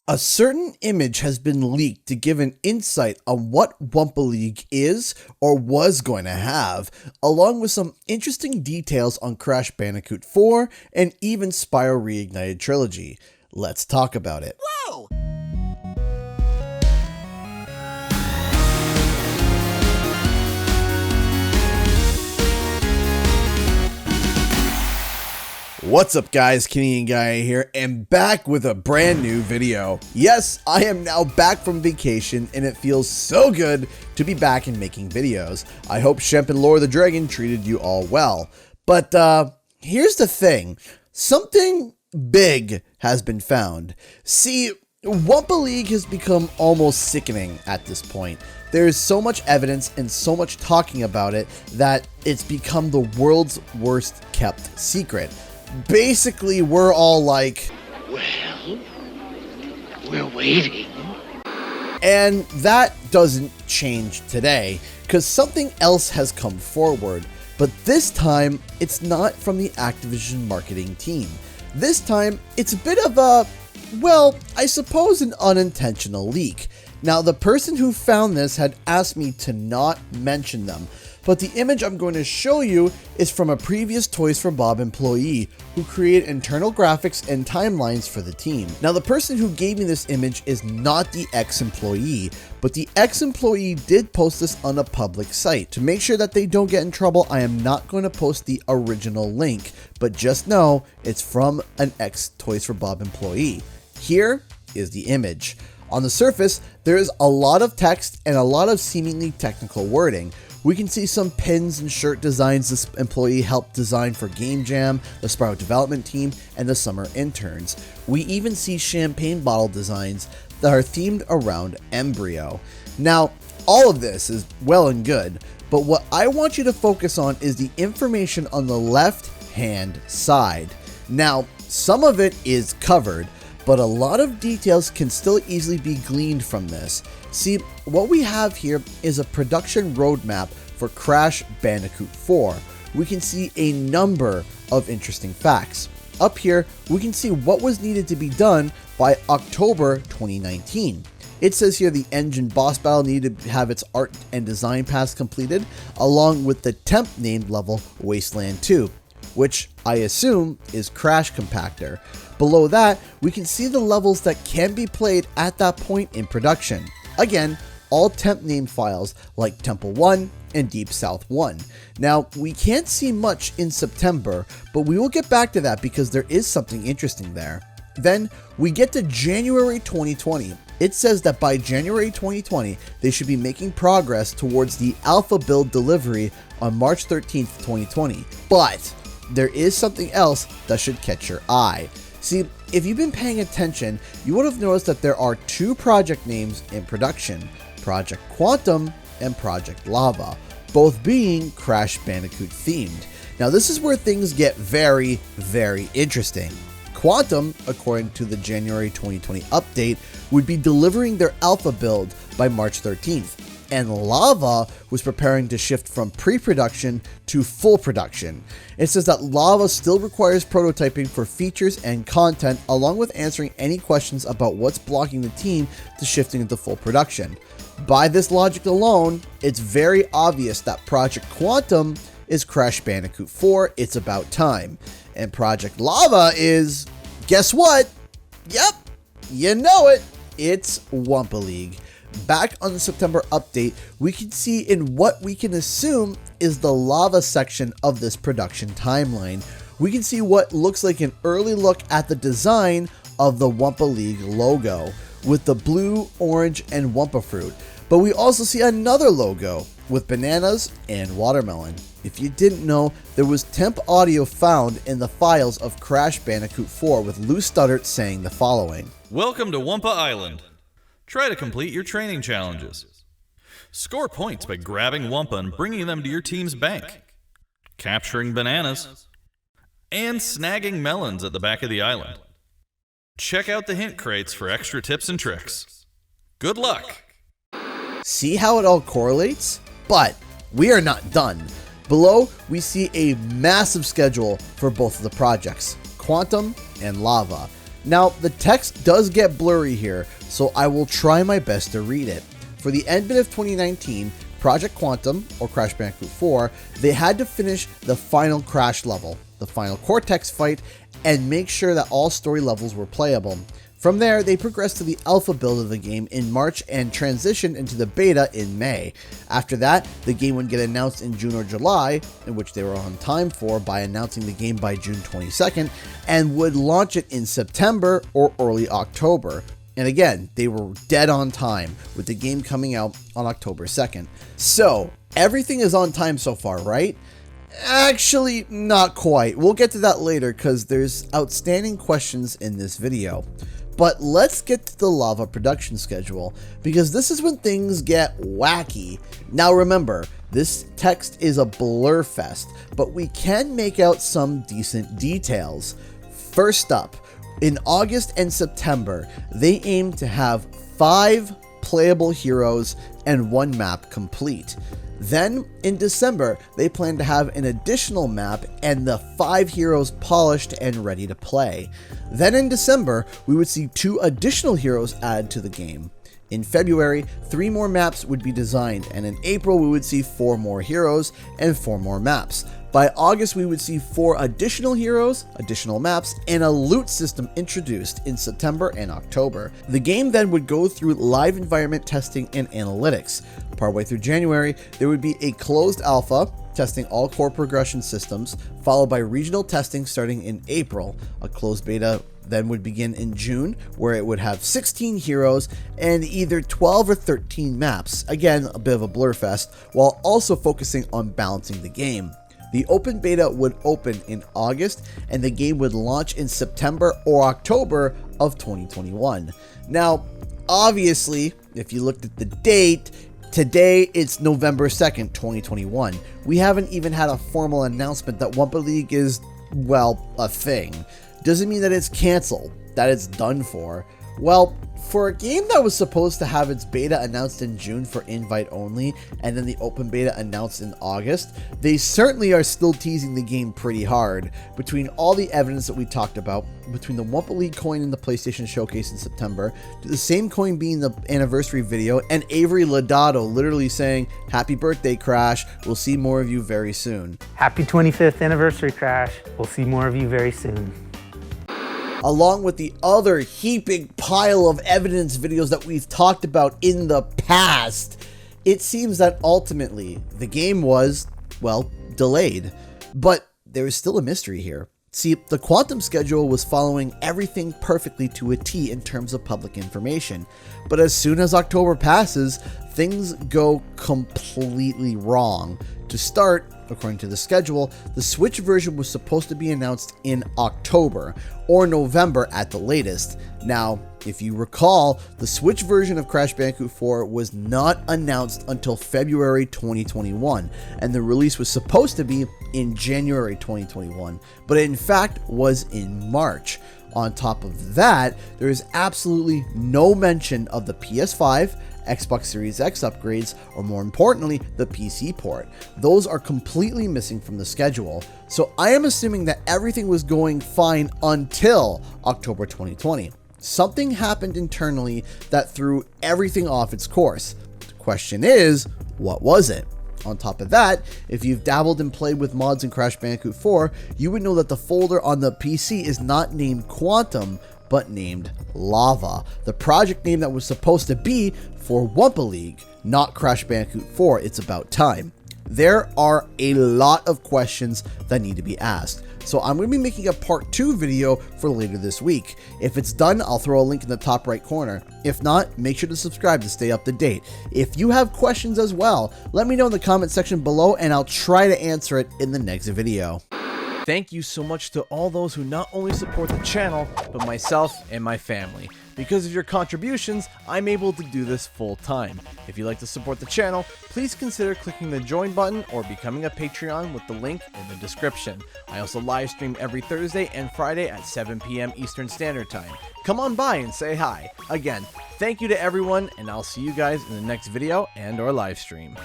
A certain image has been leaked to give an insight on what Wumpa League is or was going to have, along with some interesting details on Crash Bandicoot 4 and even Spyro Reignited Trilogy. Let's talk about it. Whoa! What's up guys, Canadian Guy here, and back with a brand new video. Yes, I am now back from vacation, and it feels so good to be back and making videos. I hope Shemp and Lore the Dragon treated you all well. But here's the thing, something big has been found. See, Wumpa League has become almost sickening at this point. There is so much evidence and so much talking about it that it's become the world's worst kept secret. Basically, we're all like, Well, we're waiting. and that doesn't change today, because something else has come forward, but this time, it's not from the Activision marketing team. This time, it's a bit of a, well, I suppose an unintentional leak. Now, the person who found this had asked me to not mention them, but the image I'm going to show you is from a previous Toys for Bob employee who created internal graphics and timelines for the team. Now, the person who gave me this image is not the ex-employee, but the ex-employee did post this on a public site. To make sure that they don't get in trouble, I am not going to post the original link, but just know it's from an ex-Toys for Bob employee. Here is the image. On the surface, there is a lot of text and a lot of seemingly technical wording. We can see some pins and shirt designs this employee helped design for Game Jam, the Spyro development team, and the summer interns. We even see champagne bottle designs that are themed around Embryo. Now, all of this is well and good, but what I want you to focus on is the information on the left-hand side. Now, some of it is covered, but a lot of details can still easily be gleaned from this. See, what we have here is a production roadmap for Crash Bandicoot 4. We can see a number of interesting facts. Up here, we can see what was needed to be done by October 2019. It says here the engine boss battle needed to have its art and design pass completed, along with the temp named level Wasteland 2, which I assume is Crash Compactor. Below that, we can see the levels that can be played at that point in production. Again, all temp name files like Temple 1 and Deep South 1. Now, we can't see much in September, but we will get back to that because there is something interesting there. Then, we get to January 2020. It says that by January 2020, they should be making progress towards the alpha build delivery on March 13th, 2020. But there is something else that should catch your eye. See, if you've been paying attention, you would have noticed that there are two project names in production, Project Quantum and Project Lava, both being Crash Bandicoot themed. Now this is where things get very, very interesting. Quantum, according to the January 2020 update, would be delivering their alpha build by March 13th. And Lava was preparing to shift from pre-production to full production. It says that Lava still requires prototyping for features and content, along with answering any questions about what's blocking the team to shifting into full production. By this logic alone, it's very obvious that Project Quantum is Crash Bandicoot 4, It's About Time. And Project Lava is, guess what? Yep, you know it, it's Wumpa League. Back on the September update, we can see in what we can assume is the lava section of this production timeline. We can see what looks like an early look at the design of the Wumpa League logo with the blue, orange, and Wumpa fruit. But we also see another logo with bananas and watermelon. If you didn't know, there was temp audio found in the files of Crash Bandicoot 4 with Lou Studdert saying the following. Welcome to Wumpa Island. Try to complete your training challenges. Score points by grabbing Wumpa and bringing them to your team's bank, capturing bananas, and snagging melons at the back of the island. Check out the hint crates for extra tips and tricks. Good luck! See how it all correlates? But we are not done. Below, we see a massive schedule for both of the projects, Quantum and Lava. Now, the text does get blurry here, so I will try my best to read it. For the end bit of 2019, Project Quantum, or Crash Bandicoot 4, they had to finish the final Crash level, the final Cortex fight, and make sure that all story levels were playable. From there, they progressed to the alpha build of the game in March and transitioned into the beta in May. After that, the game would get announced in June or July, in which they were on time for by announcing the game by June 22nd, and would launch it in September or early October. And again, they were dead on time, with the game coming out on October 2nd. So, everything is on time so far, right? Actually, not quite. We'll get to that later because there's outstanding questions in this video. But let's get to the Lava production schedule, because this is when things get wacky. Now remember, this text is a blur fest, but we can make out some decent details. First up, in August and September, they aim to have 5 playable heroes and 1 map complete. Then, in December, they plan to have an additional map and the 5 heroes polished and ready to play. Then in December, we would see 2 additional heroes added to the game. In February, 3 more maps would be designed, and in April, we would see 4 more heroes and 4 more maps. By August, we would see 4 additional heroes, additional maps, and a loot system introduced in September and October. The game then would go through live environment testing and analytics. Partway through January, there would be a closed alpha, testing all core progression systems, followed by regional testing starting in April. A closed beta then would begin in June, where it would have 16 heroes and either 12 or 13 maps. Again, a bit of a blur fest, while also focusing on balancing the game. The open beta would open in August, and the game would launch in September or October of 2021. Now, obviously, if you looked at the date, today it's November 2nd, 2021. We haven't even had a formal announcement that Wumpa League is, well, a thing. Doesn't mean that it's canceled, that it's done for. Well, for a game that was supposed to have its beta announced in June for invite only, and then the open beta announced in August, they certainly are still teasing the game pretty hard. Between all the evidence that we talked about, between the Wumpa League coin in the PlayStation Showcase in September, to the same coin being the anniversary video, and Avery Lodato literally saying, "Happy birthday, Crash, we'll see more of you very soon." Happy 25th anniversary, Crash. We'll see more of you very soon. Along with the other heaping pile of evidence videos that we've talked about in the past, it seems that ultimately the game was, well, delayed. But there is still a mystery here. See, the Quantum schedule was following everything perfectly to a T in terms of public information. But as soon as October passes, things go completely wrong. To start, according to the schedule, the Switch version was supposed to be announced in October or November at the latest. Now, if you recall, the Switch version of Crash Bandicoot 4 was not announced until February 2021, and the release was supposed to be in January 2021, but it in fact was in March. On top of that, there is absolutely no mention of the PS5, Xbox Series X upgrades, or more importantly, the PC port. Those are completely missing from the schedule. So I am assuming that everything was going fine until October 2020. Something happened internally that threw everything off its course. The question is, what was it? On top of that, if you've dabbled and played with mods in Crash Bandicoot 4, you would know that the folder on the PC is not named Quantum, but named Lava, the project name that was supposed to be for Wumpa League, not Crash Bandicoot 4. It's about time. There are a lot of questions that need to be asked, so I'm going to be making a part 2 video for later this week. If it's done, I'll throw a link in the top right corner. If not, make sure to subscribe to stay up to date. If you have questions as well, let me know in the comment section below and I'll try to answer it in the next video. Thank you so much to all those who not only support the channel, but myself and my family. Because of your contributions, I'm able to do this full time. If you'd like to support the channel, please consider clicking the join button or becoming a Patreon with the link in the description. I also live stream every Thursday and Friday at 7 p.m. Eastern Standard Time. Come on by and say hi. Again, thank you to everyone, and I'll see you guys in the next video and or live stream.